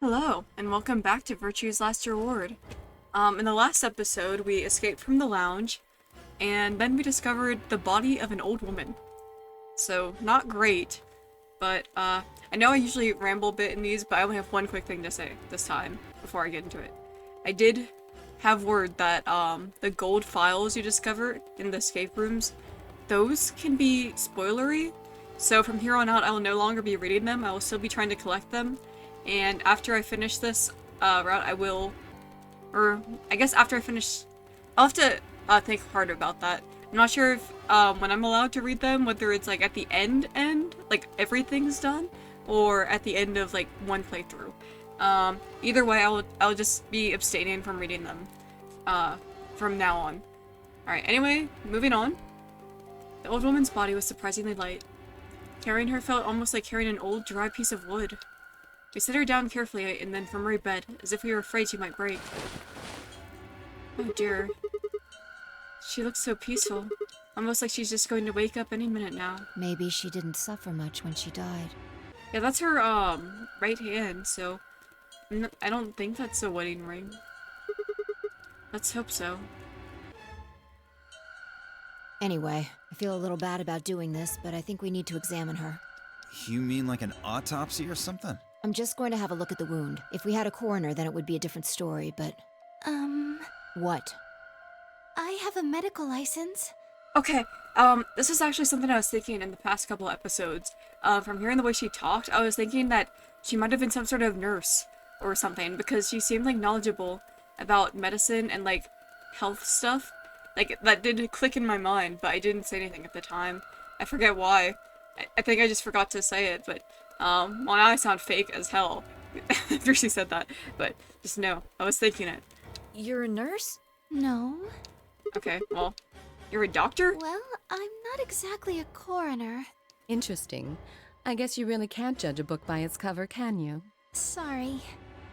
Hello, and welcome back to Virtue's Last Reward. In the last episode, we escaped from the lounge, and then we discovered the body of an old woman. So, not great, but, I know I usually ramble a bit in these, but I only have one quick thing to say this time, before I get into it. I did have word that, the gold files you discover in the escape rooms, those can be spoilery, so from here on out I will no longer be reading them, I will still be trying to collect them, and after I finish this route, I will, or I guess after I finish, I'll have to think harder about that. I'm not sure if when I'm allowed to read them, whether it's like at the end, like everything's done, or at the end of like one playthrough. Either way, I'll just be abstaining from reading them from now on. All right. Anyway, moving on. The old woman's body was surprisingly light. Carrying her felt almost like carrying an old, dry piece of wood. We set her down carefully and then from her bed, as if we were afraid she might break. Oh dear. She looks so peaceful. Almost like she's just going to wake up any minute now. Maybe she didn't suffer much when she died. Yeah, that's her, right hand, so... I don't think that's a wedding ring. Let's hope so. Anyway, I feel a little bad about doing this, but I think we need to examine her. You mean like an autopsy or something? I'm just going to have a look at the wound. If we had a coroner, then it would be a different story, but... What? I have a medical license. Okay, this is actually something I was thinking in the past couple episodes. From hearing the way she talked, I was thinking that she might have been some sort of nurse or something, because she seemed like knowledgeable about medicine and like health stuff. Like, that did click in my mind, but I didn't say anything at the time. I forget why. I think I just forgot to say it, but, well, now I sound fake as hell after she said that, but just know, I was thinking it. You're a nurse? No. Okay, well, you're a doctor? Well, I'm not exactly a coroner. Interesting. I guess you really can't judge a book by its cover, can you? Sorry.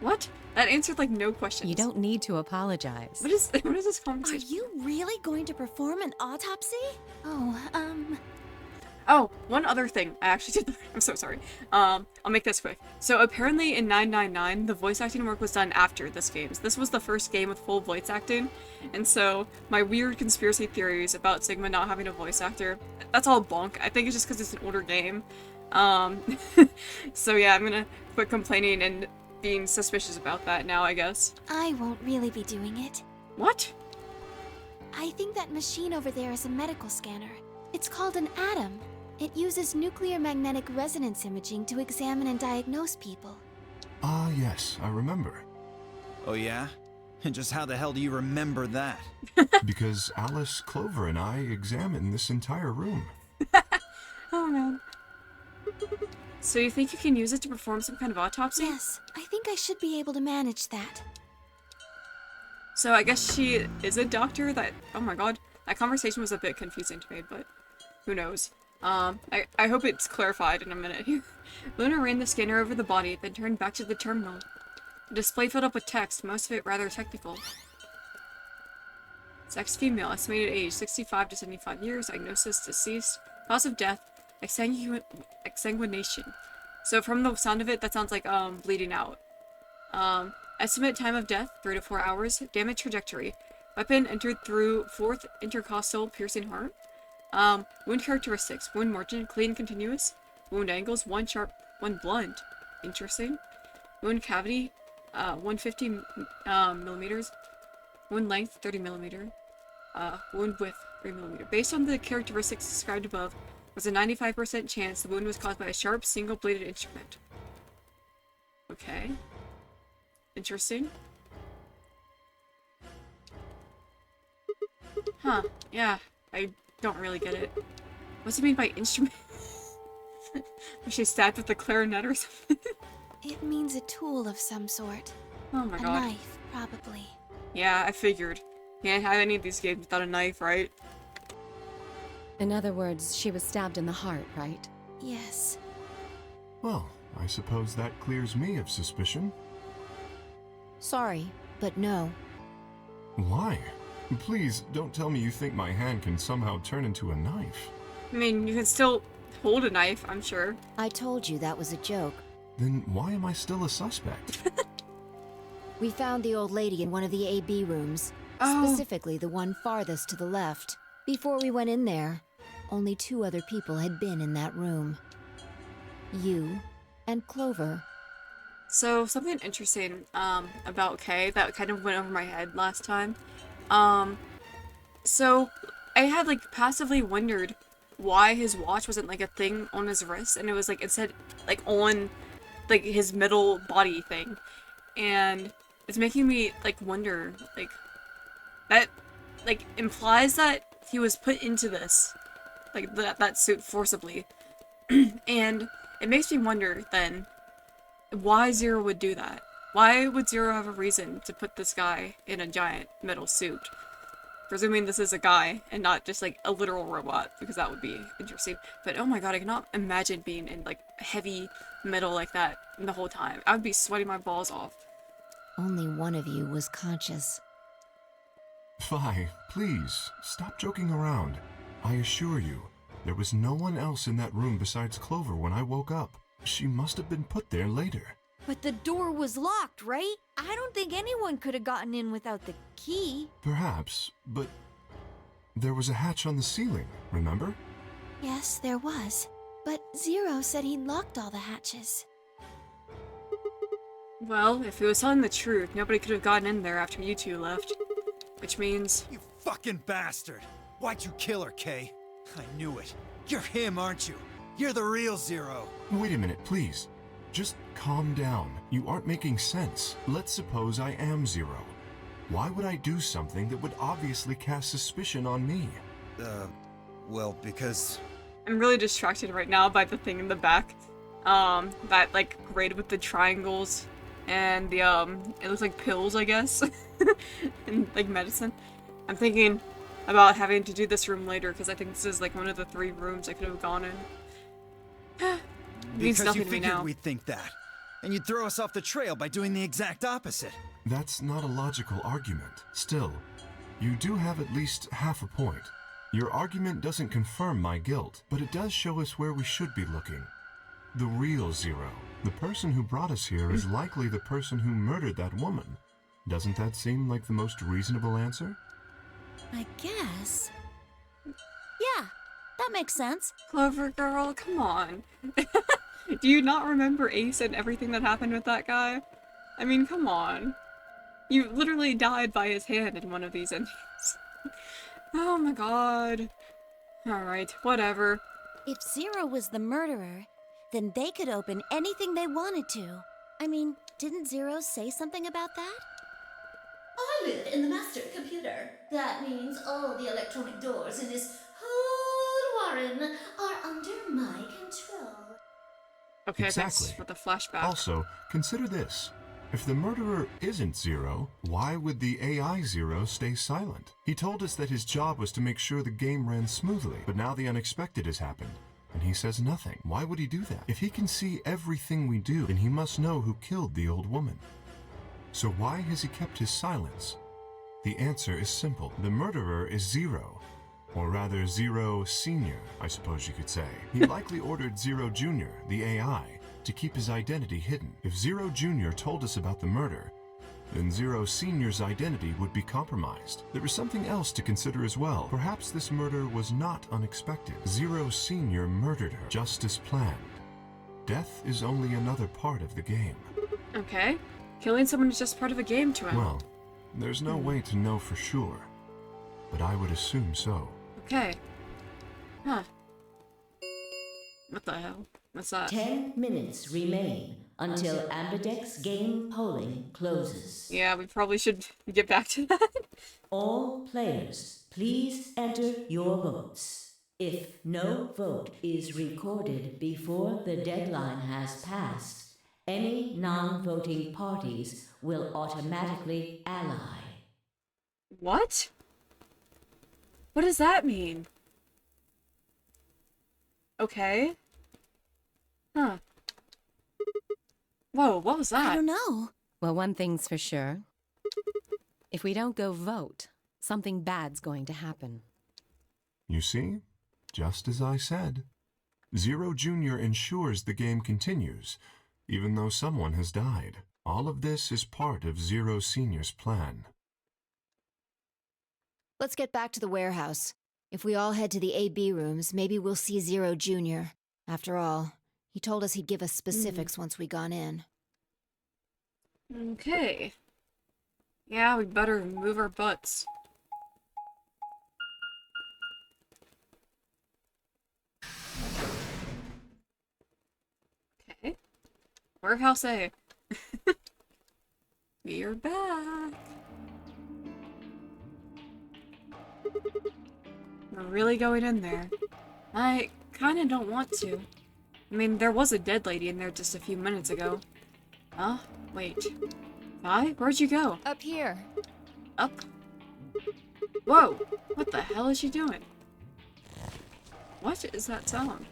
What? That answered, like, no questions. You don't need to apologize. What is this Are conversation? you really going to perform an autopsy? Oh, one other thing. I actually did. I'm so sorry. I'll make this quick. So apparently in 999, the voice acting work was done after this game. This was the first game with full voice acting, and so my weird conspiracy theories about Sigma not having a voice actor, that's all bunk. I think it's just because it's an older game. So yeah, I'm gonna quit complaining and being suspicious about that now, I guess. I won't really be doing it. What? I think that machine over there is a medical scanner. It's called an ATOM. It uses nuclear magnetic resonance imaging to examine and diagnose people. Ah, yes, I remember. Oh yeah? And just how the hell do you remember that? Because Alice, Clover, and I examined this entire room. Oh no. So you think you can use it to perform some kind of autopsy? Yes, I think I should be able to manage that. So I guess she is a doctor that, oh my god, that conversation was a bit confusing to me, but who knows. I hope it's clarified in a minute here. Luna ran the scanner over the body, then turned back to the terminal. The display filled up with text, most of it rather technical. Sex female, estimated age 65 to 75 years, diagnosis deceased, cause of death, exsanguination. So from the sound of it, that sounds like, bleeding out. Estimate time of death, 3 to 4 hours, damage trajectory. Weapon entered through 4th intercostal piercing heart. Wound characteristics. Wound margin, clean, continuous. Wound angles, 1 sharp, 1 blunt. Interesting. Wound cavity, 150 millimeters. Wound length, 30 millimeter. Wound width, 3 millimeter. Based on the characteristics described above, was a 95% chance the wound was caused by a sharp, single-bladed instrument. Okay. Interesting. Huh. Yeah. I don't really get it. What's it mean by instrument? Was she stabbed with a clarinet or something? It means a tool of some sort. Oh my A god. knife, probably. Yeah, I figured. Can't have any of these games without a knife, right? In other words, she was stabbed in the heart, right? Yes. Well, I suppose that clears me of suspicion. Sorry, but no. Why? Please, don't tell me you think my hand can somehow turn into a knife. I mean, you can still hold a knife, I'm sure. I told you that was a joke. then why am I still a suspect? We found the old lady in one of the AB rooms, specifically the one farthest to the left. Before we went in there, only 2 other people had been in that room. You and Clover. So something interesting about Kay that kind of went over my head last time. So I had like passively wondered why his watch wasn't like a thing on his wrist, and it was like instead like on like his middle body thing, and it's making me like wonder like that like implies that he was put into this like that suit forcibly, and it makes me wonder then why Zero would do that. Why would Zero have a reason to put this guy in a giant metal suit? Presuming this is a guy and not just like a literal robot, because that would be interesting. But oh my god, I cannot imagine being in like heavy metal like that the whole time. I would be sweating my balls off. Only one of you was conscious. Fi, please, stop joking around. I assure you, there was no one else in that room besides Clover when I woke up. She must have been put there later. But the door was locked, right? I don't think anyone could have gotten in without the key. Perhaps, but there was a hatch on the ceiling, remember? Yes, there was. But Zero said he locked all the hatches. Well, if he was telling the truth, nobody could have gotten in there after you two left. Which means... You fucking bastard! Why'd you kill her, Kay? I knew it. You're him, aren't you? You're the real Zero. Wait a minute, please. Just calm down. You aren't making sense. Let's suppose I am Zero. Why would I do something that would obviously cast suspicion on me? Well, because... I'm really distracted right now by the thing in the back. That like grid with the triangles and the it looks like pills, I guess. And like medicine. I'm thinking about having to do this room later because I think this is like one of the 3 rooms I could have gone in. Means because nothing you to me figured now. we'd think that. And you'd throw us off the trail by doing the exact opposite. That's not a logical argument. Still, you do have at least half a point. Your argument doesn't confirm my guilt, but it does show us where we should be looking. The real Zero. The person who brought us here is likely the person who murdered that woman. Doesn't that seem like the most reasonable answer? I guess. Yeah, that makes sense. Clover girl, come on. Do you not remember Ace and everything that happened with that guy? I mean, come on. You literally died by his hand in one of these endings. Oh my god. Alright, whatever. If Zero was the murderer, then they could open anything they wanted to. I mean, didn't Zero say something about that? I live in the master computer. That means all the electronic doors in this whole warren are under my control. Okay, Exactly. thanks for the flashback. Also, consider this. If the murderer isn't Zero, why would the AI Zero stay silent? He told us that his job was to make sure the game ran smoothly, but now the unexpected has happened, and he says nothing. Why would he do that? If he can see everything we do, then he must know who killed the old woman. So why has he kept his silence? The answer is simple. The murderer is Zero. Or rather, Zero Senior, I suppose you could say. He likely ordered Zero Junior, the AI, to keep his identity hidden. If Zero Junior told us about the murder, then Zero Senior's identity would be compromised. There is something else to consider as well. Perhaps this murder was not unexpected. Zero Senior murdered her, just as planned. Death is only another part of the game. Okay. Killing someone is just part of a game to him. Well, there's no way to know for sure, but I would assume so. Okay. Huh. What the hell? What's that? 10 minutes remain until Ambidex game polling closes. Yeah, we probably should get back to that. All players, please enter your votes. If no vote is recorded before the deadline has passed, any non-voting parties will automatically ally. What? What does that mean? Okay. Huh. Whoa, what was I that? don't know. Well, one thing's for sure. If we don't go vote, something bad's going to happen. You see? Just as I said. Zero Junior ensures the game continues, even though someone has died. All of this is part of Zero Senior's plan. Let's get back to the warehouse. If we all head to the AB rooms, maybe we'll see Zero Jr. After all, he told us he'd give us specifics once we gone in. Okay. Yeah, we better move our butts. Okay. Warehouse A. We're back. We're really going in there. I kinda don't want to. I mean, there was a dead lady in there just a few minutes ago. Huh? Wait. Vi? Where'd you go? Up here. Up? Whoa! What the hell is she doing? What is that sound?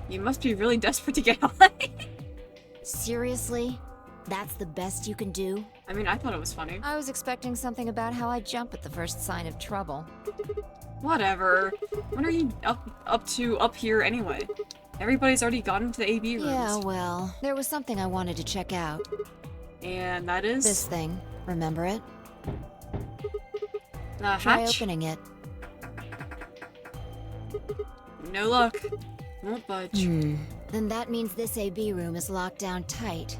You must be really desperate to get away. Seriously? That's the best you can do? I mean, I thought it was funny. I was expecting something about how I jump at the first sign of trouble. Whatever. What are you up to up here anyway? Everybody's already gone into the AB rooms. Yeah, well, there was something I wanted to check out. And that is? This thing. Remember it? The Try hatch? opening it. No luck. Won't budge. Then that means this AB room is locked down tight.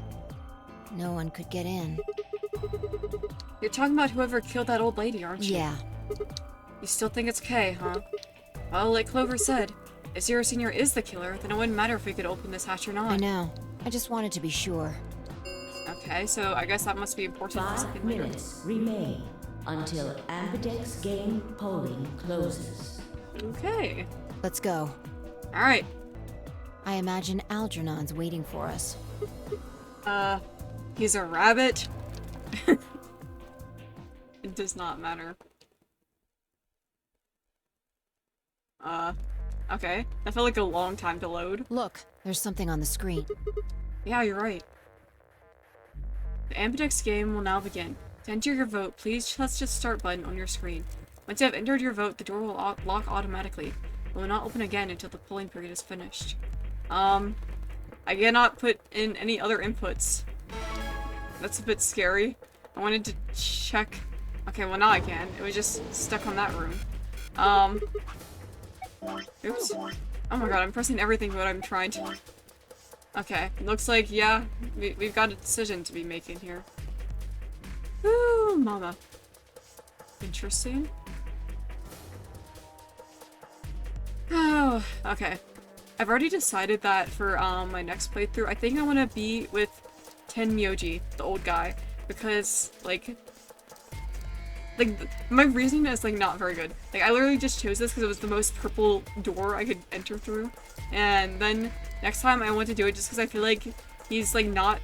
No one could get in. You're talking about whoever killed that old lady, aren't you? Yeah. You still think it's Kay, huh? Well, like Clover said, if Zero Senior is the killer, then it wouldn't matter if we could open this hatch or not. I know. I just wanted to be sure. Okay, so I guess that must be important for 5 something later. minutes remain until Ambidex game polling closes. Okay. Let's go. Alright. I imagine Algernon's waiting for us. He's a rabbit? It does not matter. Okay. That felt like a long time to load. Look, there's something on the screen. Yeah, you're right. The Ambidex game will now begin. To enter your vote, please touch the start button on your screen. Once you have entered your vote, the door will lock automatically. It will not open again until the polling period is finished. I cannot put in any other inputs. That's a bit scary. I wanted to check. Okay, well now I can. It was just stuck on that room. Oops. Oh my god, I'm pressing everything but I'm trying to. Okay, looks like, yeah, we've got a decision to be making here. Ooh, mama. Interesting. Oh, okay. I've already decided that for my next playthrough, I think I want to be with Tenmyoji, the old guy, because like my reasoning is like not very good. Like I literally just chose this because it was the most purple door I could enter through, and then next time I want to do it just because I feel like he's like not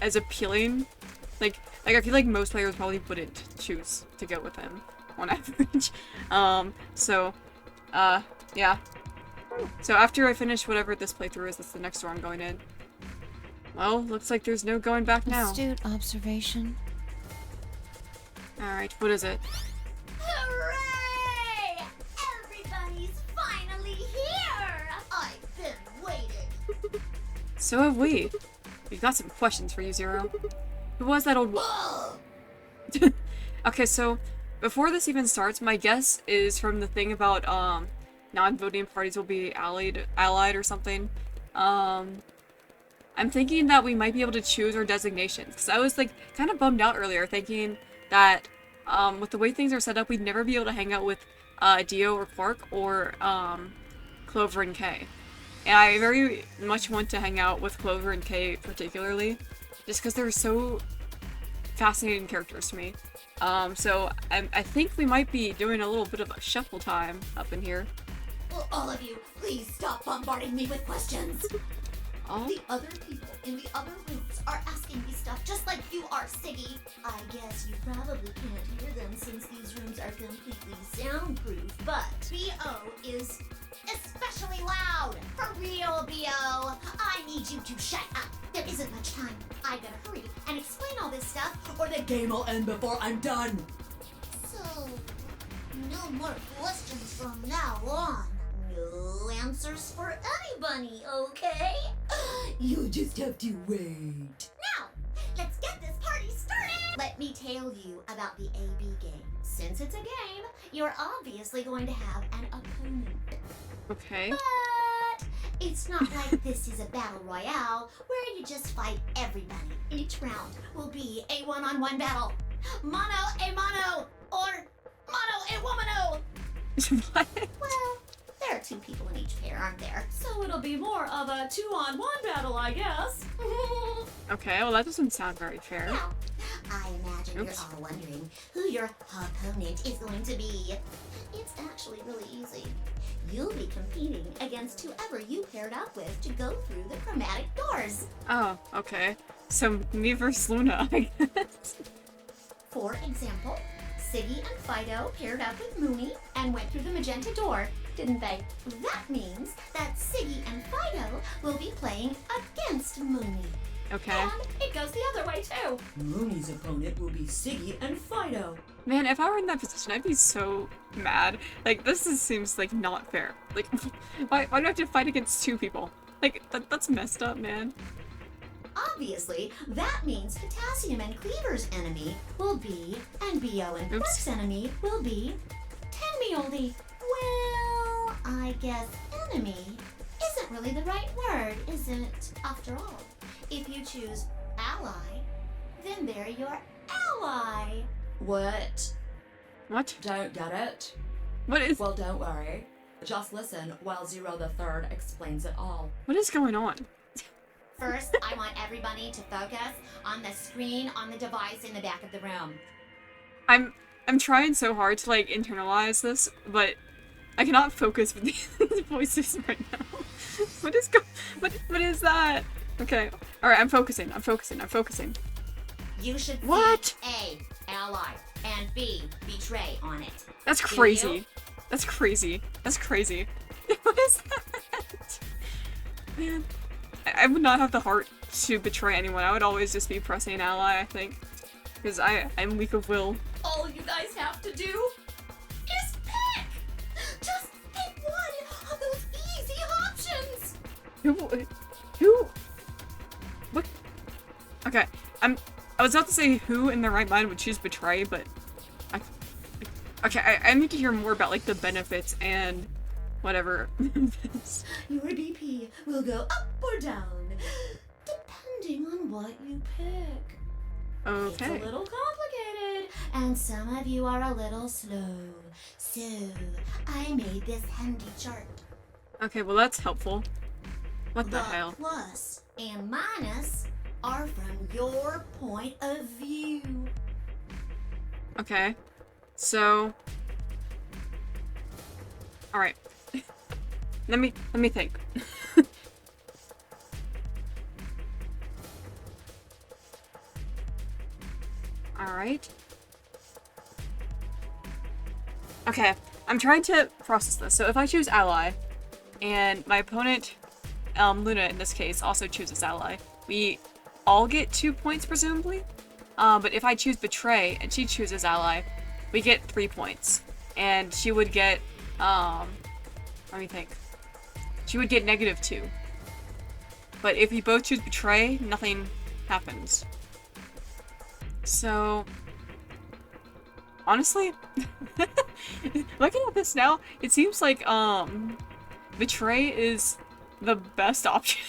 as appealing. Like I feel like most players probably wouldn't choose to go with him on average. Yeah. So after I finish whatever this playthrough is, that's the next door I'm going in. Well, looks like there's no going back now. Astute observation. Alright, what is it? Hooray! Everybody's finally here! I've been waiting. So have we. We've got some questions for you, Zero. Who was that old Okay, so before this even starts, my guess is from the thing about non-voting parties will be allied or something. I'm thinking that we might be able to choose our designations, because I was like kind of bummed out earlier thinking that with the way things are set up, we'd never be able to hang out with Dio or Quark or Clover and Kay. And I very much want to hang out with Clover and Kay particularly, just because they're so fascinating characters to me. So I think we might be doing a little bit of a shuffle time up in here. Will all of you please stop bombarding me with questions? The other people in the other rooms are asking me stuff just like you are, Siggy. I guess you probably can't hear them since these rooms are completely soundproof, but B.O. is especially loud. For real, B.O. I need you to shut up. There isn't much time. I gotta hurry and explain all this stuff, or the game will end before I'm done. So, no more questions from now on. No answers for anybody, okay? You just have to wait. Now, let's get this party started! Let me tell you about the AB game. Since it's a game, you're obviously going to have an opponent. Okay. But it's not like this is a battle royale where you just fight everybody. Each round will be a one-on-one battle. Mono a mono, or mono a womano. What? Well, there are 2 people in each pair, aren't there? So it'll be more of a 2-on-1 battle, I guess. Okay, well that doesn't sound very fair. Now, I imagine Oops. you're all wondering who your opponent is going to be. It's actually really easy. You'll be competing against whoever you paired up with to go through the chromatic doors. Oh, okay. So me versus Luna, I guess. For example, Siggy and Fido paired up with Mooney and went through the magenta door, didn't they? That means that Siggy and Fido will be playing against Mooney. Okay. And it goes the other way too. Mooney's opponent will be Siggy and Fido. Man, if I were in that position, I'd be so mad. Like, seems like not fair. Like, why do I have to fight against 2 people? Like, that's messed up, man. Obviously, that means Potassium and Cleaver's enemy will be, and Bio and Oops. Quark's enemy will be, Tenmioldi. Well, I guess enemy isn't really the right word, is it? After all, if you choose ally, then they're your ally. What? What? Don't get it? What is Well, don't worry. Just listen while Zero the Third explains it all. what is going on? First, I want everybody to focus on the screen on the device in the back of the room. I'm trying so hard to like internalize this, but I cannot focus with these voices right now. What is that? Okay. Alright, I'm focusing. You should What? see A, ally, and B, betray on it. That's Do crazy. you? That's crazy. What is that? Man. I would not have the heart to betray anyone. I would always just be pressing ally, I think. Because I'm weak of will. All you guys have to do Is pick! Just pick one of those easy options! Who? What? Okay, I was about to say who in their right mind would choose betray, but I need to hear more about like the benefits and whatever. Your BP will go up or down, depending on what you pick. It's Okay. a little complicated, and some of you are a little slow. So, I made this handy chart. Okay, well that's helpful. What the The hell? plus and minus are from your point of view. Okay. So alright. Let me think. Alright. Okay, I'm trying to process this. So if I choose ally, and my opponent, Luna in this case, also chooses ally, we all get 2 points presumably? But if I choose betray and she chooses ally, we get 3 points. And she would get, let me think. She would get -2. But if we both choose betray, nothing happens. So, honestly, looking at this now, it seems like, betray is the best option.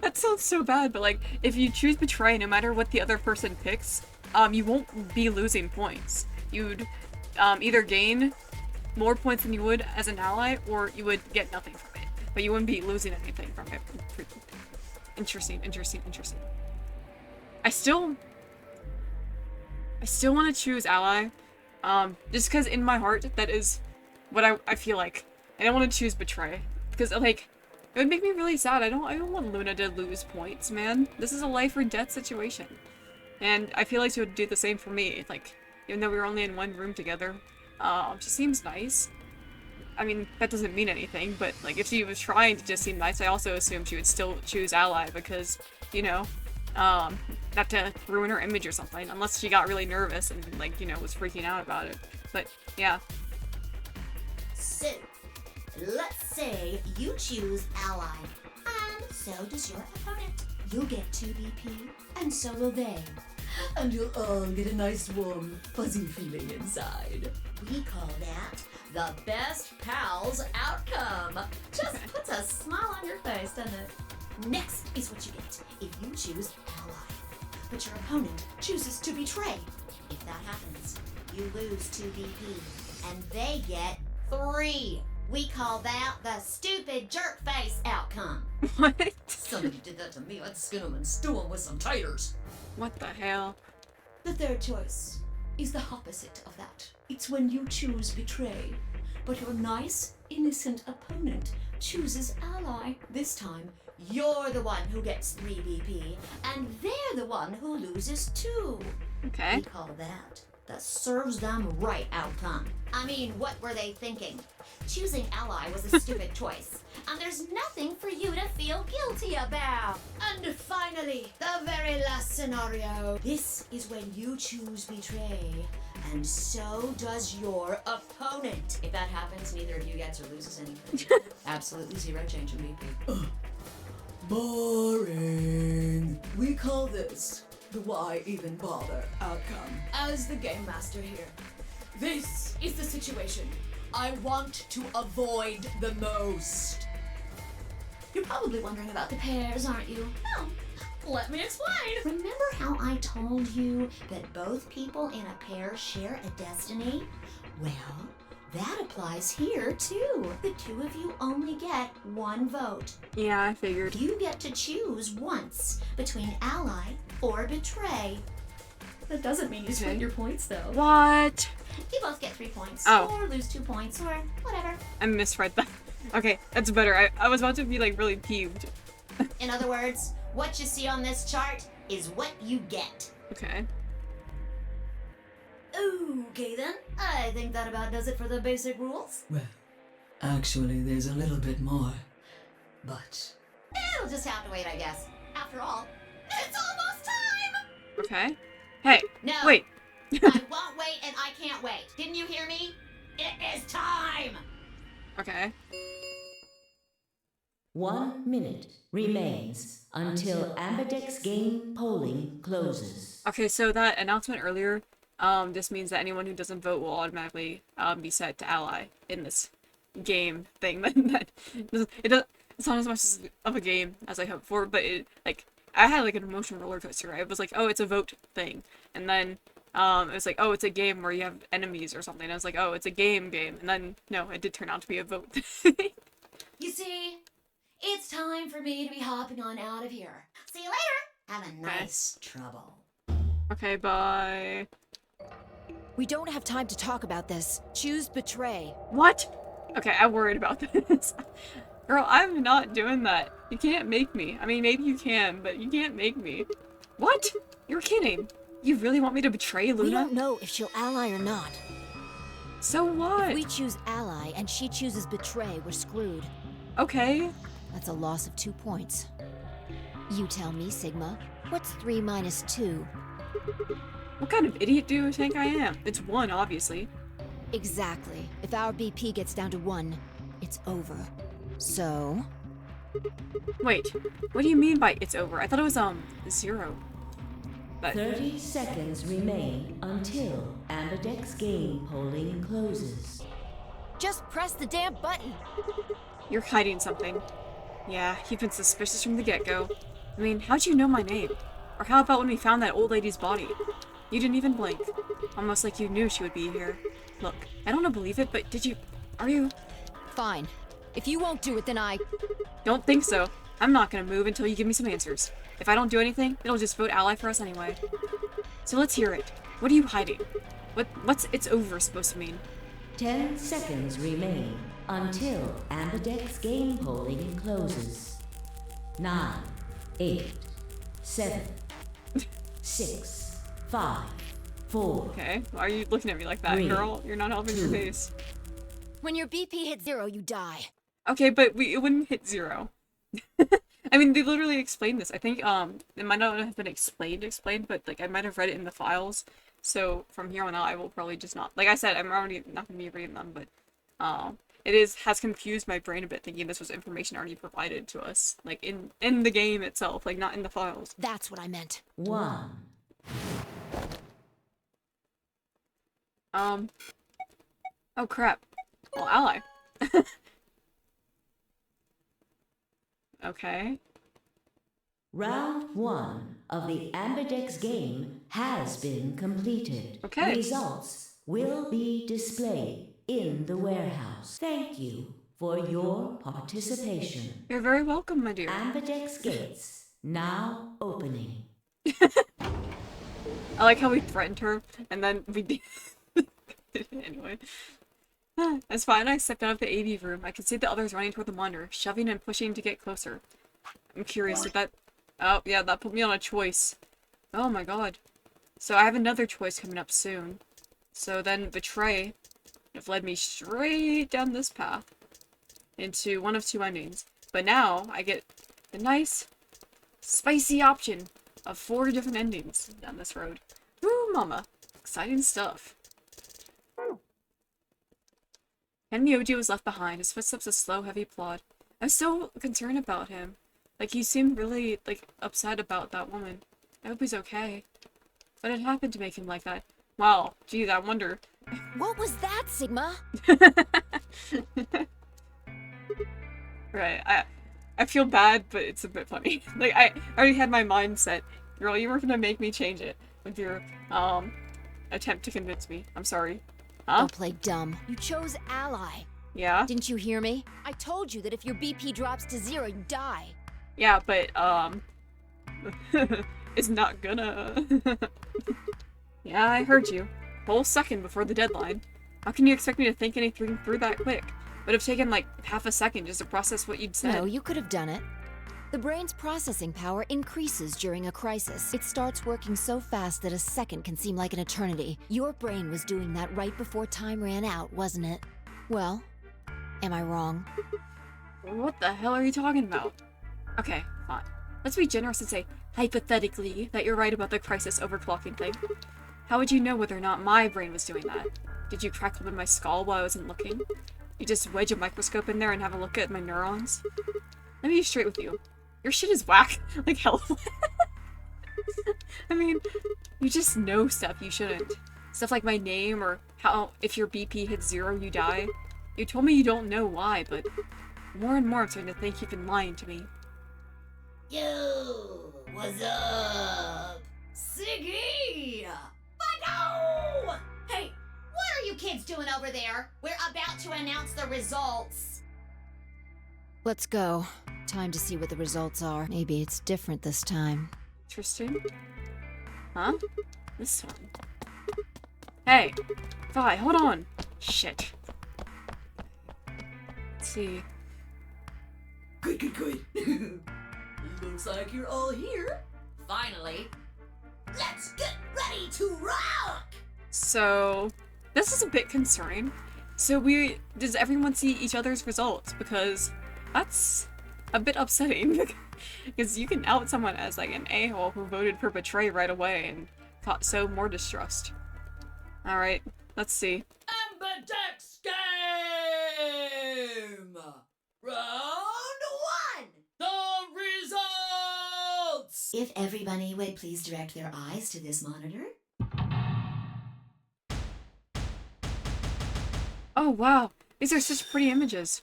That sounds so bad, but like, if you choose betray, no matter what the other person picks, you won't be losing points. You'd, either gain more points than you would as an ally, or you would get nothing from it. But you wouldn't be losing anything from it. Interesting. I still want to choose ally, just because in my heart, that is what I feel like. I don't want to choose betray, because like, it would make me really sad. I don't want Luna to lose points, man. This is a life or death situation. And I feel like she would do the same for me, like, even though we were only in one room together. She seems nice. I mean, that doesn't mean anything, but like, if she was trying to just seem nice, I also assume she would still choose ally because, you know, not to ruin her image or something, unless she got really nervous and like, you know, was freaking out about it. But yeah. So, Let's say you choose ally, and so does your opponent. You'll get 2 BP, and so will they. And you'll all get a nice warm, fuzzy feeling inside. We call that the best pals outcome. Just puts a smile on your face, doesn't it? Next is what you get if you choose ally, but your opponent chooses to betray. If that happens, you lose 2 BP, and they get 3. We call that the stupid jerk face outcome. What? Somebody did that to me. I'd skin them and stew them with some taters. What the hell? The third choice is the opposite of that. It's when you choose betray, but your nice, innocent opponent chooses ally. This time, you're the one who gets 3 BP, and they're the one who loses 2. Okay. We call that the serves them right outcome. I mean, what were they thinking? Choosing ally was a stupid choice, and there's nothing for you to feel guilty about. And finally, the very last scenario. This is when you choose betray, and so does your opponent. If that happens, neither of you gets or loses anything. Absolutely 0 change in BP. Boring. We call this the why even bother outcome. As the game master here, this is the situation I want to avoid the most. You're probably wondering about the pairs, aren't you? No. Let me explain. Remember how I told you that both people in a pair share a destiny? Well, that applies here too. The 2 of you only get 1 vote. Yeah, I figured. You get to choose once between ally or betray. That doesn't mean you split your points though. What? You both get 3 points. Oh. Or lose 2 points, or whatever. I misread that. Okay, that's better. I was about to be like really peeved. In other words, what you see on this chart is what you get. Okay. Okay then, I think that about does it for the basic rules. Well, actually, there's a little bit more. But It'll just have to wait, I guess. After all, it's almost time! Okay. Hey. No. Wait. I won't wait and I can't wait. Didn't you hear me? It is time! Okay. 1 minute remains until Ambidex game polling closes. Okay, so that announcement earlier, this means that anyone who doesn't vote will automatically be set to ally in this game thing. It's not as much of a game as I hoped for, but it, like, I had like an emotional roller coaster. Right? It was like, oh, it's a vote thing, and then it was like, oh, it's a game where you have enemies or something. I was like, oh, it's a game, and then no, it did turn out to be a vote thing. You see, it's time for me to be hopping on out of here. See you later. Have a nice trouble. Okay, bye. We don't have time to talk about this. Choose betray. What? Okay, I'm worried about this. Girl, I'm not doing that. You can't make me. I mean, maybe you can, but you can't make me. What? You're kidding. You really want me to betray Luna? We don't know if she'll ally or not. So what? If we choose ally and she chooses betray, we're screwed. Okay. That's a loss of 2 points. You tell me, Sigma. What's 3 minus 2? What kind of idiot do you think I am? It's 1, obviously. Exactly. If our BP gets down to 1, it's over. So? Wait, what do you mean by it's over? I thought it was, 0. But 30 seconds remain until Ambidex game polling closes. Just press the damn button! You're hiding something. Yeah, you've been suspicious from the get-go. I mean, how'd you know my name? Or how about when we found that old lady's body? You didn't even blink. Almost like you knew she would be here. Look, I don't believe it, but are you? Fine. If you won't do it, then I... Don't think so. I'm not gonna move until you give me some answers. If I don't do anything, it'll just vote ally for us anyway. So let's hear it. What are you hiding? What's it's over supposed to mean? 10 seconds remain until Ambidex game polling closes. 9, 8, 7, 6, 5, 4. Okay, why are you looking at me like that, 3, girl? You're not helping 2. your face. When your BP hits 0, you die. Okay, but it wouldn't hit 0. I mean, they literally explained this. I think it might not have been explained, but like I might have read it in the files. So from here on out, I will probably just not. Like I said, I'm already not gonna be reading them, but has confused my brain a bit, thinking this was information already provided to us, like in the game itself, like not in the files. That's what I meant. 1. Oh crap. Well, ally. Okay. Round 1 of the Ambidex game has been completed. Okay. Results will be displayed in the warehouse. Thank you for your participation. You're very welcome, my dear. Ambidex gates now opening. I like how we threatened her, and then we did it anyway. As fine, I stepped out of the AV room. I could see the others running toward the monitor, shoving and pushing to get closer. I'm curious if that... Oh, yeah, that put me on a choice. Oh my god. So I have another choice coming up soon. So then Betray would have led me straight down this path into one of 2 endings. But now I get the nice, spicy option of 4 different endings down this road. Woo, mama. Exciting stuff. Ken Myoji was left behind, his footsteps a slow, heavy plod. I was so concerned about him. Like, he seemed really, like, upset about that woman. I hope he's okay. What had happened to make him like that? Wow, geez, I wonder. What was that, Sigma? Right, I feel bad, but it's a bit funny. Like, I already had my mind set. Girl, you were gonna make me change it with your, attempt to convince me. I'm sorry. Huh? Don't play dumb. You chose ally. Yeah? Didn't you hear me? I told you that if your BP drops to 0, you die. Yeah, but, it's not gonna. Yeah, I heard you. Whole second before the deadline. How can you expect me to think anything through that quick? Would have taken, like, half a second just to process what you'd said. No, you could have done it. The brain's processing power increases during a crisis. It starts working so fast that a second can seem like an eternity. Your brain was doing that right before time ran out, wasn't it? Well, am I wrong? What the hell are you talking about? Okay, fine. Let's be generous and say, hypothetically, that you're right about the crisis overclocking thing. How would you know whether or not my brain was doing that? Did you crack open my skull while I wasn't looking? You just wedge a microscope in there and have a look at my neurons? Let me be straight with you. Your shit is whack. Like hell. I mean, you just know stuff you shouldn't. Stuff like my name or how if your BP hits 0, you die. You told me you don't know why, but more and more I'm starting to think you've been lying to me. Yo, what's up? Siggy! But no! Hey, what are you kids doing over there? We're about to announce the results. Let's go. Time to see what the results are. Maybe it's different this time. Interesting. Huh? This one. Hey! Vi, hold on! Shit. Let's see. Good. Looks like you're all here. Finally. Let's get ready to rock! So, this is a bit concerning. So does everyone see each other's results? Because that's a bit upsetting. Because you can out someone as like an a-hole who voted for Betray right away and sow more distrust. Alright, let's see. Ambidex game! Round 1! The results! If everybody would please direct their eyes to this monitor. Oh wow, these are such pretty images.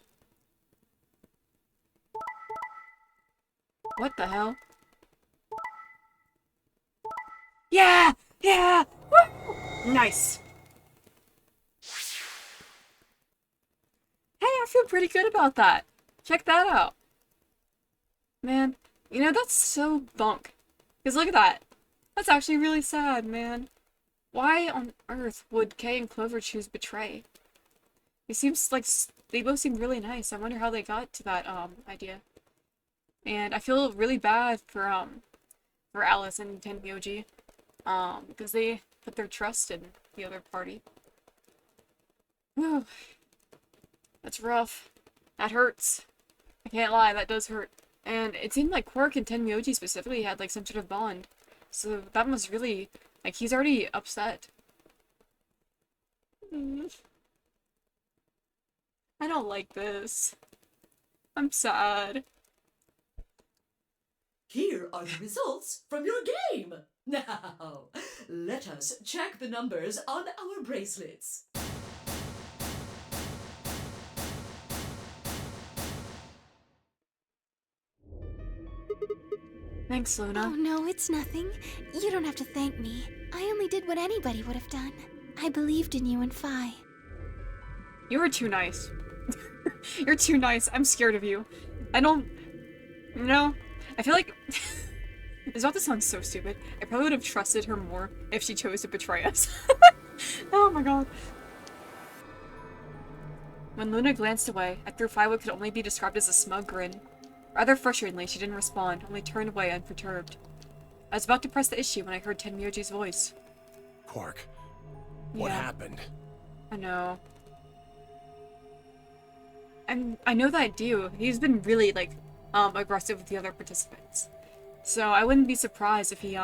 What the hell? Yeah! Yeah! Woo! Nice! Hey, I feel pretty good about that. Check that out. Man, you know, that's so bunk. Because look at that. That's actually really sad, man. Why on earth would Kay and Clover choose Betray? It seems like they both seem really nice. I wonder how they got to that, idea. And I feel really bad for Alice and Tenmyoji, because they put their trust in the other party. Whew. That's rough. That hurts. I can't lie, that does hurt. And it seemed like Quirk and Tenmyoji specifically had, like, some sort of bond. So that must really, like, he's already upset. I don't like this. I'm sad. Here are the results from your game. Now, let us check the numbers on our bracelets. Thanks, Luna. Oh no, it's nothing. You don't have to thank me. I only did what anybody would have done. I believed in you and Phi. You were too nice. You're too nice. I'm scared of you. I don't... No. I feel like... This about to sound so stupid. I probably would have trusted her more if she chose to betray us. Oh my god. When Luna glanced away, I threw Phi what could only be described as a smug grin. Rather frustratingly, she didn't respond, only turned away unperturbed. I was about to press the issue when I heard Tenmyoji's voice. Quark, what Yeah. happened? I know. I know that Dio, he's been really, like, aggressive with the other participants. So I wouldn't be surprised if he,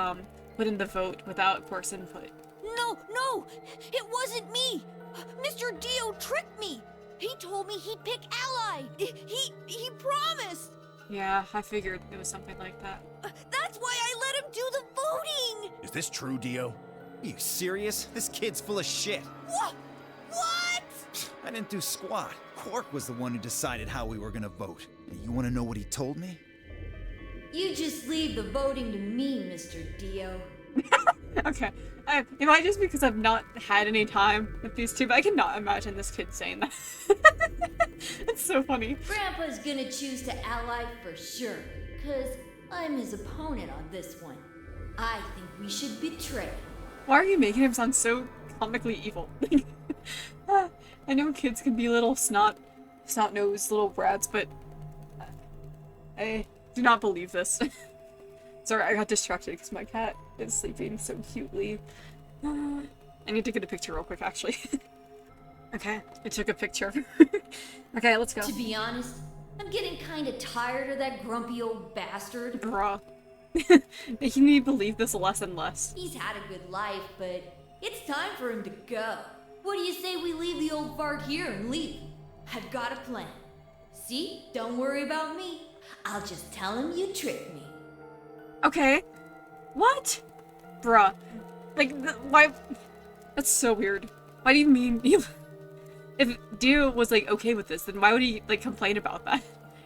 put in the vote without Quark's input. No! It wasn't me! Mr. Dio tricked me! He told me he'd pick Ally! He promised! Yeah, I figured it was something like that. That's why I let him do the voting! Is this true, Dio? Are you serious? This kid's full of shit. What? I didn't do squat. Quark was the one who decided how we were gonna vote. And you wanna know what he told me? You just leave the voting to me, Mr. Dio. Okay. It might just because I've not had any time with these two, but I cannot imagine this kid saying that. It's so funny. Grandpa's gonna choose to ally for sure, 'cause I'm his opponent on this one. I think we should betray. Why are you making him sound so comically evil? I know kids can be little snot-nosed little brats, but I do not believe this. Sorry, I got distracted because my cat is sleeping so cutely. I need to get a picture real quick, actually. Okay, I took a picture. Okay, let's go. To be honest, I'm getting kinda tired of that grumpy old bastard. Bruh. Making me believe this less and less. He's had a good life, but it's time for him to go. What do you say we leave the old fart here and leave? I've got a plan. See? Don't worry about me. I'll just tell him you tricked me. Okay. What? Bruh. Like, why? That's so weird. Why do you mean if Dio was, like, okay with this, then why would he, like, complain about that?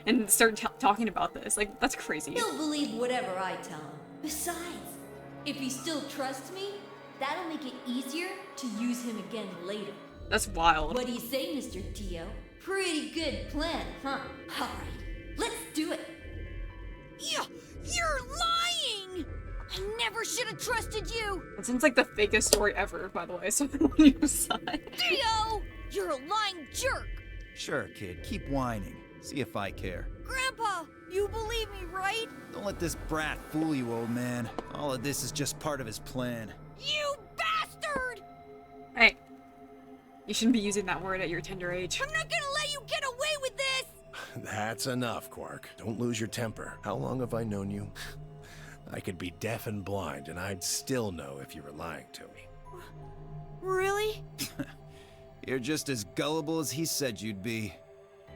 And start talking about this? Like, that's crazy. He'll believe whatever I tell him. Besides, if he still trusts me, that'll make it easier to use him again later. That's wild. What do you say, Mr. Dio? Pretty good plan, huh? Alright, let's do it. You're lying! I never should have trusted you! It sounds like the fakest story ever, by the way, so I'm on your side. Dio! You're a lying jerk! Sure, kid, keep whining. See if I care. Grandpa, you believe me, right? Don't let this brat fool you, old man. All of this is just part of his plan. You bastard! Hey, you shouldn't be using that word at your tender age. I'm not gonna let you get away with this! That's enough, Quark. Don't lose your temper. How long have I known you? I could be deaf and blind, and I'd still know if you were lying to me. Really? You're just as gullible as he said you'd be.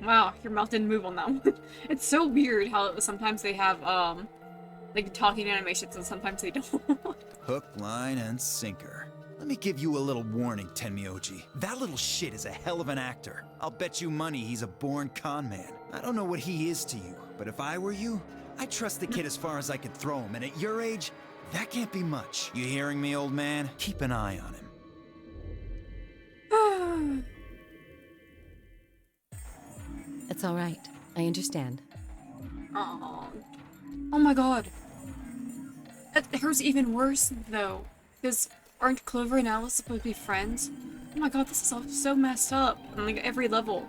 Wow, your mouth didn't move on that one. It's so weird how sometimes they have, like, talking animations and sometimes they don't. Hook, line, and sinker. Let me give you a little warning, Tenmyoji. That little shit is a hell of an actor. I'll bet you money he's a born con man. I don't know what he is to you, but if I were you, I'd trust the kid as far as I could throw him, and at your age, that can't be much. You hearing me, old man? Keep an eye on him. It's all right. I understand. Oh my god. It hurts even worse, though. Because aren't Clover and Alice supposed to be friends? Oh my god, this is all so messed up on, like, every level.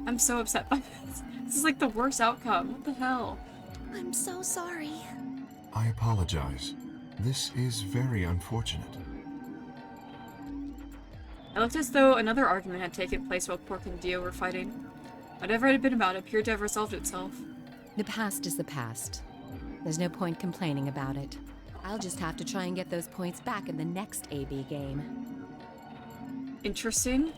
I'm so upset by this. This is, like, the worst outcome. What the hell? I'm so sorry. I apologize. This is very unfortunate. It looked as though another argument had taken place while Quark and Dio were fighting. Whatever it had been about appeared to have resolved itself. The past is the past. There's no point complaining about it. I'll just have to try and get those points back in the next AB game. Interesting.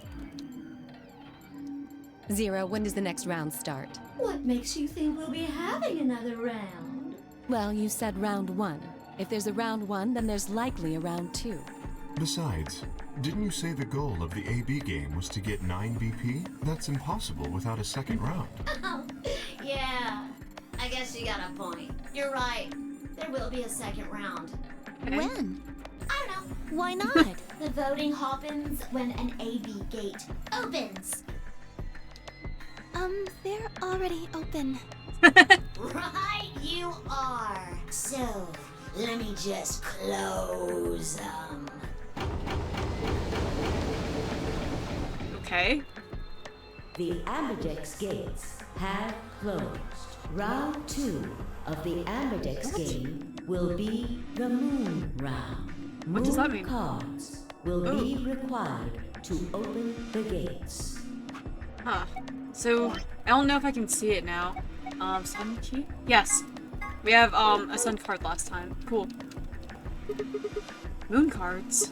Zero, when does the next round start? What makes you think we'll be having another round? Well, you said round 1. If there's a round 1, then there's likely a round 2. Besides, didn't you say the goal of the AB game was to get 9 BP? That's impossible without a second round. Oh, yeah. I guess you got a point. You're right. There will be a second round. When? I don't know. Why not? The voting happens when an AB gate opens. They're already open. Right, you are. So, let me just close them. Okay. The Amberdex gates have closed. Round 2 of the Amberdex game will be the Moon Round. What does that mean? Cards will be required to open the gates. Huh. So, I don't know if I can see it now. Sun key? Yes. We have, a sun card last time. Cool. Moon cards?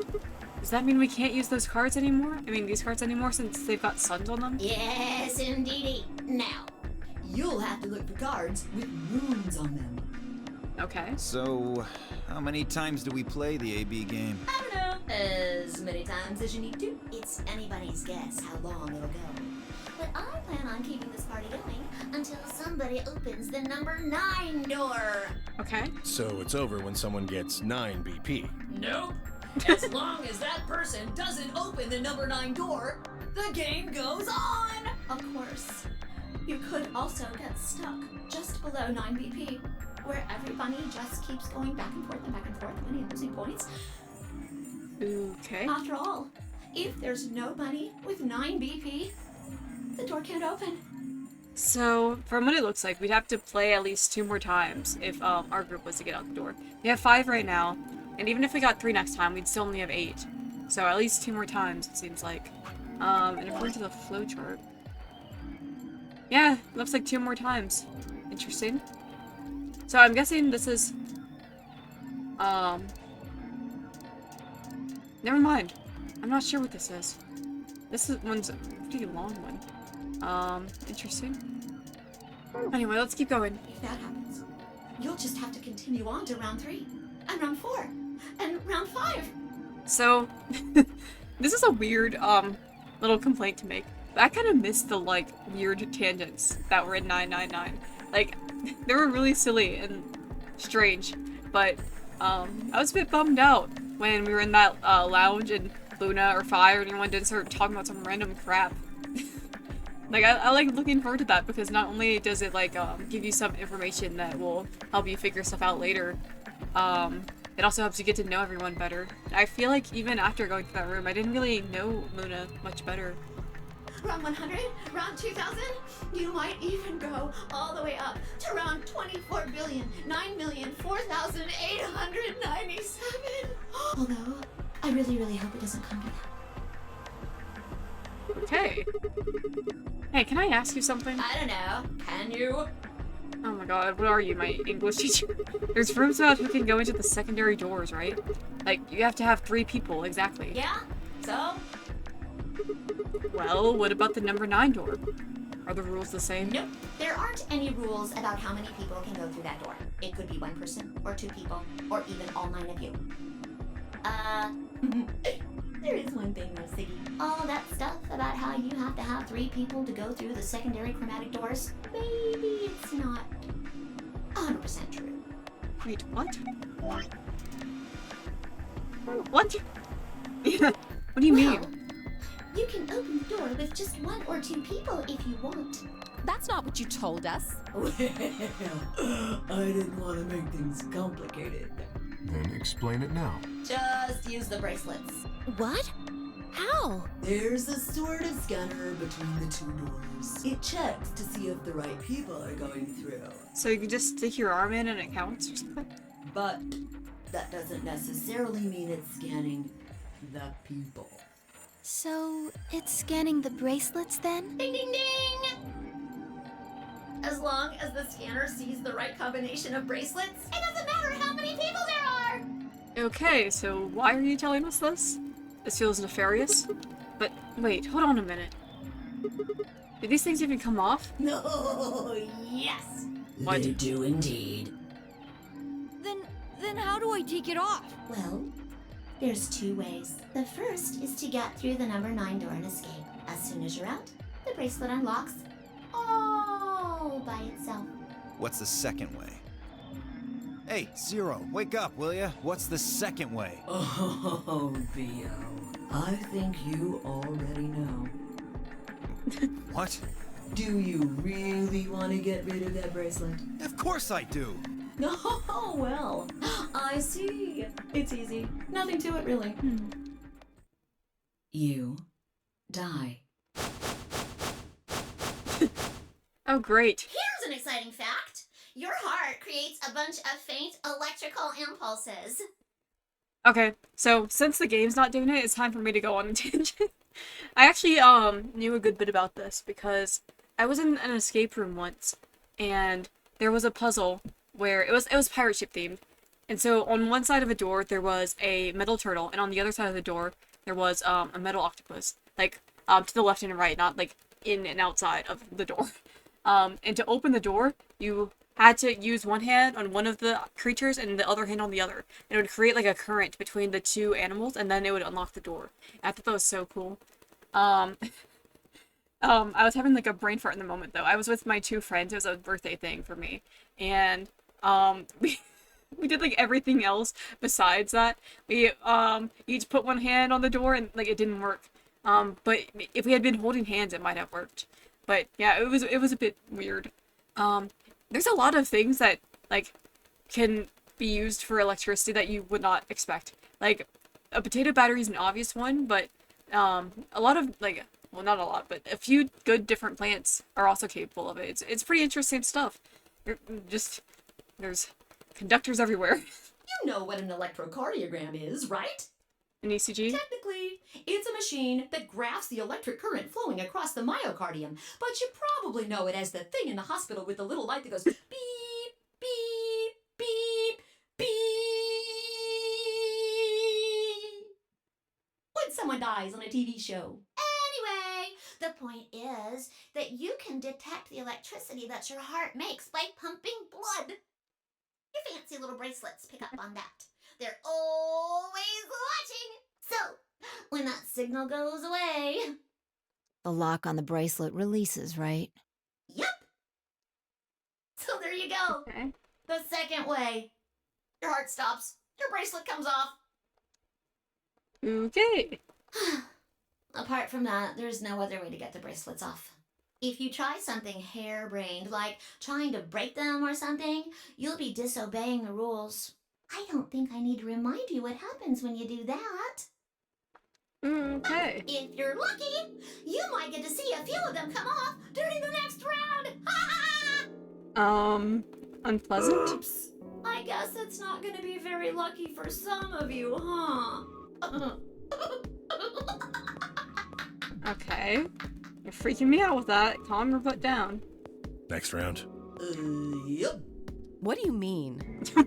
Does that mean we can't use those cards anymore? I mean, these cards anymore since they've got suns on them? Yes, indeedy. Now, You'll have to look for cards with moons on them. Okay. So, how many times do we play the AB game? I don't know. As many times as you need to. It's anybody's guess how long it'll go. But I plan on keeping this party going until somebody opens the number 9 door. Okay. So it's over when someone gets 9 BP. Nope. As long as that person doesn't open the number 9 door, the game goes on! Of course. You could also get stuck just below 9 BP, where every bunny just keeps going back and forth, winning and losing points. Okay. After all, if there's no bunny with 9 BP, the door can't open. So, from what it looks like, we'd have to play at least 2 more times if our group was to get out the door. We have 5 right now, and even if we got 3 next time, we'd still only have 8. So at least 2 more times, it seems like. And according to the flowchart... Yeah, looks like 2 more times. Interesting. So I'm guessing this is... Never mind. I'm not sure what this is. This one's a pretty long one. Interesting. Anyway, let's keep going. If that happens, you'll just have to continue on to round 3, and round 4, and round 5. So, this is a weird, little complaint to make. But I kind of missed the, like, weird tangents that were in 999. Like, they were really silly and strange. But, I was a bit bummed out when we were in that, lounge and Luna or Fire or anyone did start talking about some random crap. Like, I like looking forward to that because not only does it, like, give you some information that will help you figure stuff out later, it also helps you get to know everyone better. I feel like even after going to that room, I didn't really know Luna much better. Round 100, round 2000, you might even go all the way up to round 24,009,004,897. Although, I really, really hope it doesn't come to that. Okay. Hey, can I ask you something? I don't know. Can you? Oh my god, what are you, my English teacher? There's rooms about who can go into the secondary doors, right? Like, you have to have 3 people, exactly. Yeah? So? Well, what about the number 9 door? Are the rules the same? Nope. There aren't any rules about how many people can go through that door. It could be 1 person, or 2 people, or even all 9 of you. There is one thing though, Siggy. All that stuff about how you have to have 3 people to go through the secondary chromatic doors, maybe it's not 100% true. Wait, what? What? What do you mean? You can open the door with just 1 or 2 people if you want. That's not what you told us. Well, I didn't want to make things complicated. Then explain it now. Just use the bracelets. What? How? There's a sort of scanner between the 2 doors. It checks to see if the right people are going through. So you can just stick your arm in and it counts or something? But that doesn't necessarily mean it's scanning the people. So, it's scanning the bracelets then? Ding ding ding! As long as the scanner sees the right combination of bracelets, it doesn't matter how many people there are! Okay, so why are you telling us this? This feels nefarious. But wait, hold on a minute. Do these things even come off? No, yes. What? They do indeed. Then how do I take it off? Well, there's two ways. The first is to get through the number 9 door and escape. As soon as you're out, the bracelet unlocks all by itself. What's the second way? Hey, Zero, wake up, will ya? What's the second way? Oh, Theo. I think you already know. What? Do you really want to get rid of that bracelet? Of course I do. Oh, well. I see. It's easy. Nothing to it, really. You die. Oh, great. Here's an exciting fact. Your heart creates a bunch of faint electrical impulses. Okay, so since the game's not doing it, it's time for me to go on a tangent. I actually knew a good bit about this because I was in an escape room once, and there was a puzzle where it was pirate ship themed. And so on one side of a door there was a metal turtle, and on the other side of the door there was a metal octopus. Like to the left and right, not like in and outside of the door. And to open the door, you had to use one hand on one of the creatures and the other hand on the other. And it would create like a current between the two animals, and then it would unlock the door. I thought that was so cool. I was having like a brain fart in the moment though. I was with my two friends. It was a birthday thing for me. And we did like everything else besides that. We each put one hand on the door and like it didn't work. But if we had been holding hands, it might have worked. But yeah, it was a bit weird. There's a lot of things that like can be used for electricity that you would not expect. Like a potato battery is an obvious one, but a lot of like, well, not a lot, but a few good different plants are also capable of it. It's pretty interesting stuff. There's conductors everywhere. You know what an electrocardiogram is, right? An ECG? Technically, it's a machine that graphs the electric current flowing across the myocardium, but you probably know it as the thing in the hospital with the little light that goes beep, beep, beep, beep. When someone dies on a TV show. Anyway, the point is that you can detect the electricity that your heart makes by pumping blood. Your fancy little bracelets pick up on that. They're always watching. So, when that signal goes away... The lock on the bracelet releases, right? Yep. So there you go. Okay. The second way. Your heart stops. Your bracelet comes off. Okay. Apart from that, there's no other way to get the bracelets off. If you try something harebrained, like trying to break them or something, you'll be disobeying the rules. I don't think I need to remind you what happens when you do that. Okay. If you're lucky, you might get to see a few of them come off during the next round. Unpleasant? Oops. I guess it's not gonna be very lucky for some of you, huh? Okay. You're freaking me out with that. Calm your butt down. Next round. Yep. What do you mean?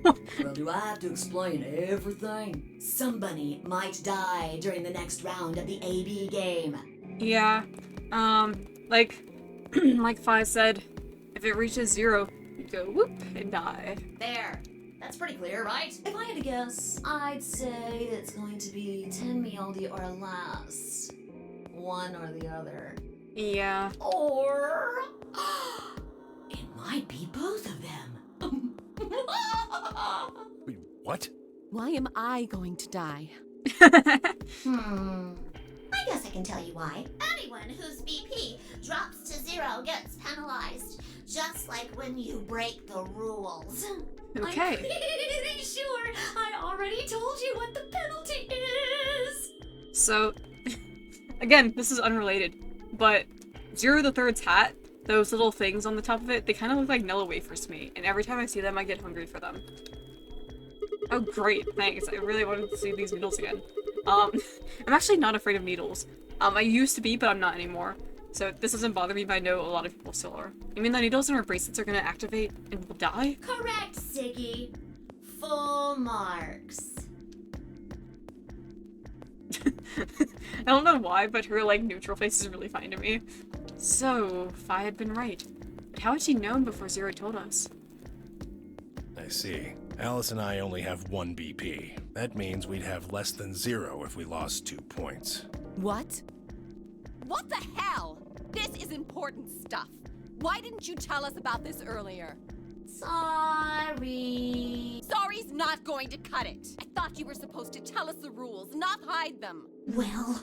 Well, do I have to explain everything? Somebody might die during the next round of the AB game. Yeah. Like, like Fi said, if it reaches 0, you go whoop and die. There. That's pretty clear, right? If I had to guess, I'd say it's going to be 10 Mjolnir or less. One or the other. Yeah. Or... it might be both of them. Wait, what? Why am I going to die? I guess I can tell you why. Anyone whose BP drops to 0 gets penalized. Just like when you break the rules. Okay. I'm pretty sure I already told you what the penalty is. So, again, this is unrelated, but Zero the Third's hat, those little things on the top of it, they kind of look like Nilla wafers to me, and every time I see them, I get hungry for them. Oh, great, thanks. I really wanted to see these needles again. I'm actually not afraid of needles. I used to be, but I'm not anymore. So this doesn't bother me, but I know a lot of people still are. You mean the needles in our bracelets are gonna activate and we'll die? Correct, Siggy. Full marks. I don't know why, but her, like, neutral face is really funny to me. So, Fi had been right. But how had she known before Zero told us? I see. Alice and I only have 1 BP. That means we'd have less than 0 if we lost 2 points. What? What the hell? This is important stuff. Why didn't you tell us about this earlier? Sorry. Sorry's not going to cut it. I thought you were supposed to tell us the rules, not hide them. Well...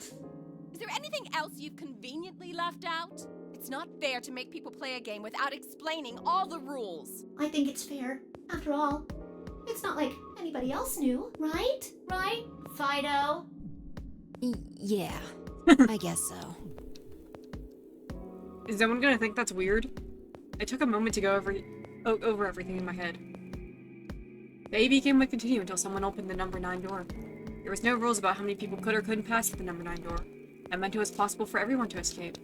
Is there anything else you've conveniently left out? It's not fair to make people play a game without explaining all the rules. I think it's fair. After all, it's not like anybody else knew, right? Right, Fido? Yeah, I guess so. Is someone gonna think that's weird? I took a moment to go over everything in my head. The AB game would continue until someone opened the number 9 door. There was no rules about how many people could or couldn't pass through the number 9 door. That meant it was possible for everyone to escape.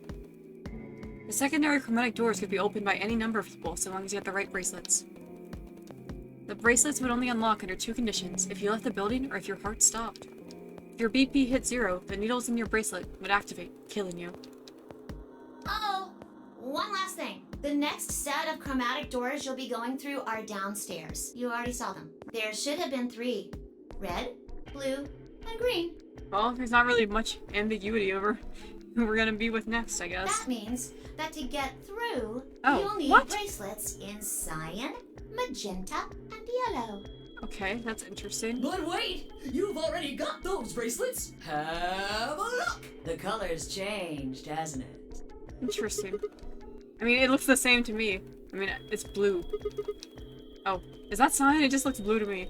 The secondary chromatic doors could be opened by any number of people so long as you had the right bracelets. The bracelets would only unlock under 2 conditions: if you left the building or if your heart stopped. If your BP hit 0, the needles in your bracelet would activate, killing you. Oh, one last thing. The next set of chromatic doors you'll be going through are downstairs. You already saw them. There should have been 3. Red, blue, and green. Well, there's not really much ambiguity over who we're gonna be with next, I guess. That means that to get through, Oh, you'll need what? bracelets in cyan, magenta, and yellow. Okay, that's interesting. But wait! You've already got those bracelets! Have a look! The color's changed, hasn't it? Interesting. I mean, it looks the same to me. I mean, it's blue. Oh, is that cyan? It just looks blue to me.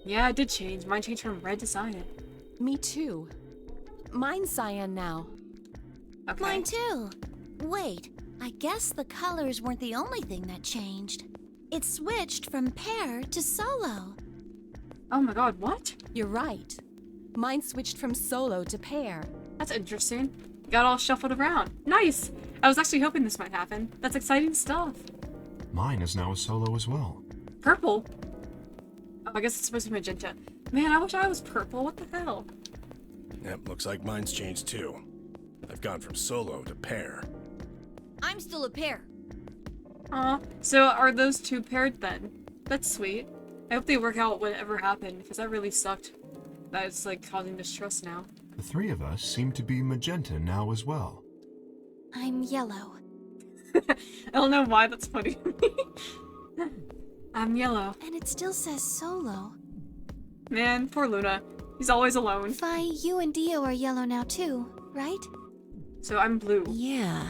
Yeah, it did change. Mine changed from red to cyan. Me too. Mine's cyan now. Okay. Mine too. Wait, I guess the colors weren't the only thing that changed. It switched from pair to solo. Oh my god, what? You're right. Mine switched from solo to pair. That's interesting. Got all shuffled around. Nice! I was actually hoping this might happen. That's exciting stuff. Mine is now a solo as well. Purple? Oh, I guess it's supposed to be magenta. Man, I wish I was purple. What the hell? Yep, looks like mine's changed too. I've gone from solo to pair. I'm still a pair. Aw, so are those 2 paired then? That's sweet. I hope they work out whatever happened, because that really sucked. That it's like causing distress now. The 3 of us seem to be magenta now as well. I'm yellow. I don't know why that's funny to me. I'm yellow. And it still says solo. Man, poor Luna. He's always alone. Fi, you and Dio are yellow now too, right? So I'm blue. Yeah.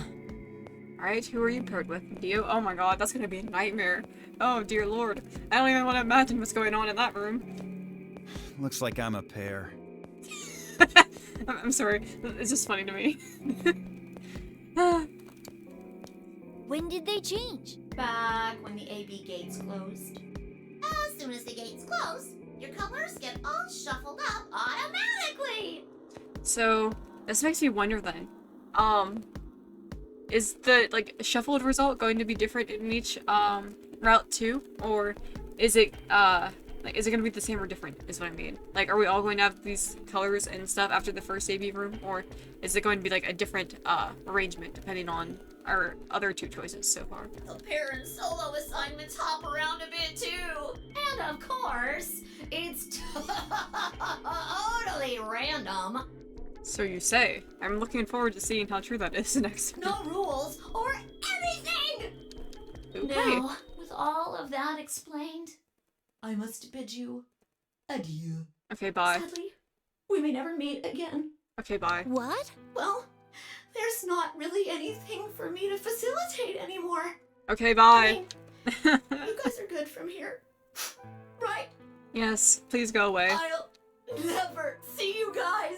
Alright, who are you paired with? Dio? Oh my god, that's gonna be a nightmare. Oh dear lord. I don't even want to imagine what's going on in that room. Looks like I'm a pair. I'm sorry. It's just funny to me. When did they change? Back when the AB gates closed. As soon as the gates close, your colors get all shuffled up automatically. So, this makes me wonder then. Is the, like, shuffled result going to be different in each, route too? Or is it, like, is it gonna be the same or different, is what I mean? Like, are we all going to have these colors and stuff after the first AB room? Or is it going to be, like, a different, arrangement depending on our other 2 choices so far? The pair and solo assignments hop around a bit too. And of course, it's totally random. So you say. I'm looking forward to seeing how true that is next. No rules or anything! Okay. Now, with all of that explained, I must bid you adieu. Okay, bye. Sadly, we may never meet again. Okay, bye. What? Well, there's not really anything for me to facilitate anymore. Okay, bye. You guys are good from here, right? Yes, please go away. I'll never see you guys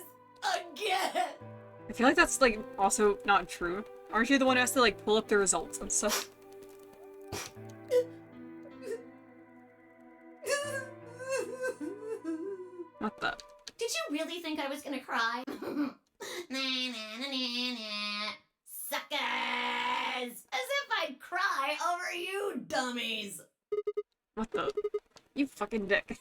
again. I feel like that's, like, also not true. Aren't you the one who has to, like, pull up the results and stuff? What the? Did you really think I was gonna cry? Nah, nah, nah, nah, nah. Suckers! As if I'd cry over you dummies! What the? You fucking dick.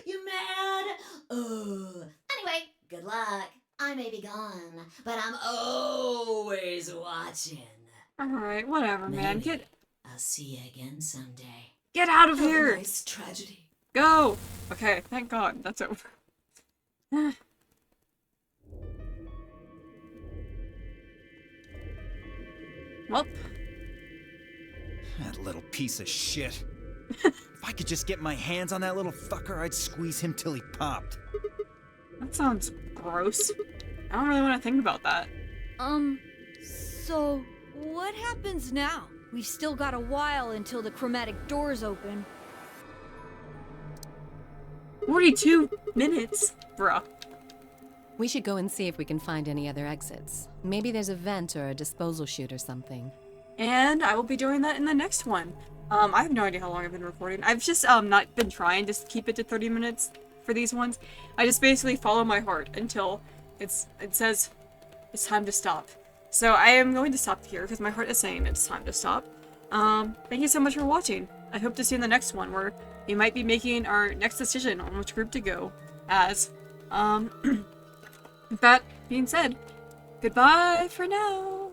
You mad? Anyway, good luck. I'm I may be gone, but I'm always watching. Alright, whatever, man. Maybe I'll see you again someday. Get out of Have here! A nice tragedy. Go! Okay, thank God, that's over. Well. That little piece of shit. If I could just get my hands on that little fucker, I'd squeeze him till he popped. That sounds gross. I don't really want to think about that. So what happens now? We've still got a while until the chromatic doors open. 42 minutes? Bruh. We should go and see if we can find any other exits. Maybe there's a vent or a disposal chute or something. And I will be doing that in the next one. I have no idea how long I've been recording. I've just not been trying to keep it to 30 minutes for these ones. I just basically follow my heart until it says it's time to stop. So I am going to stop here because my heart is saying it's time to stop. Thank you so much for watching. I hope to see you in the next one where we might be making our next decision on which group to go as. With that being said, goodbye for now.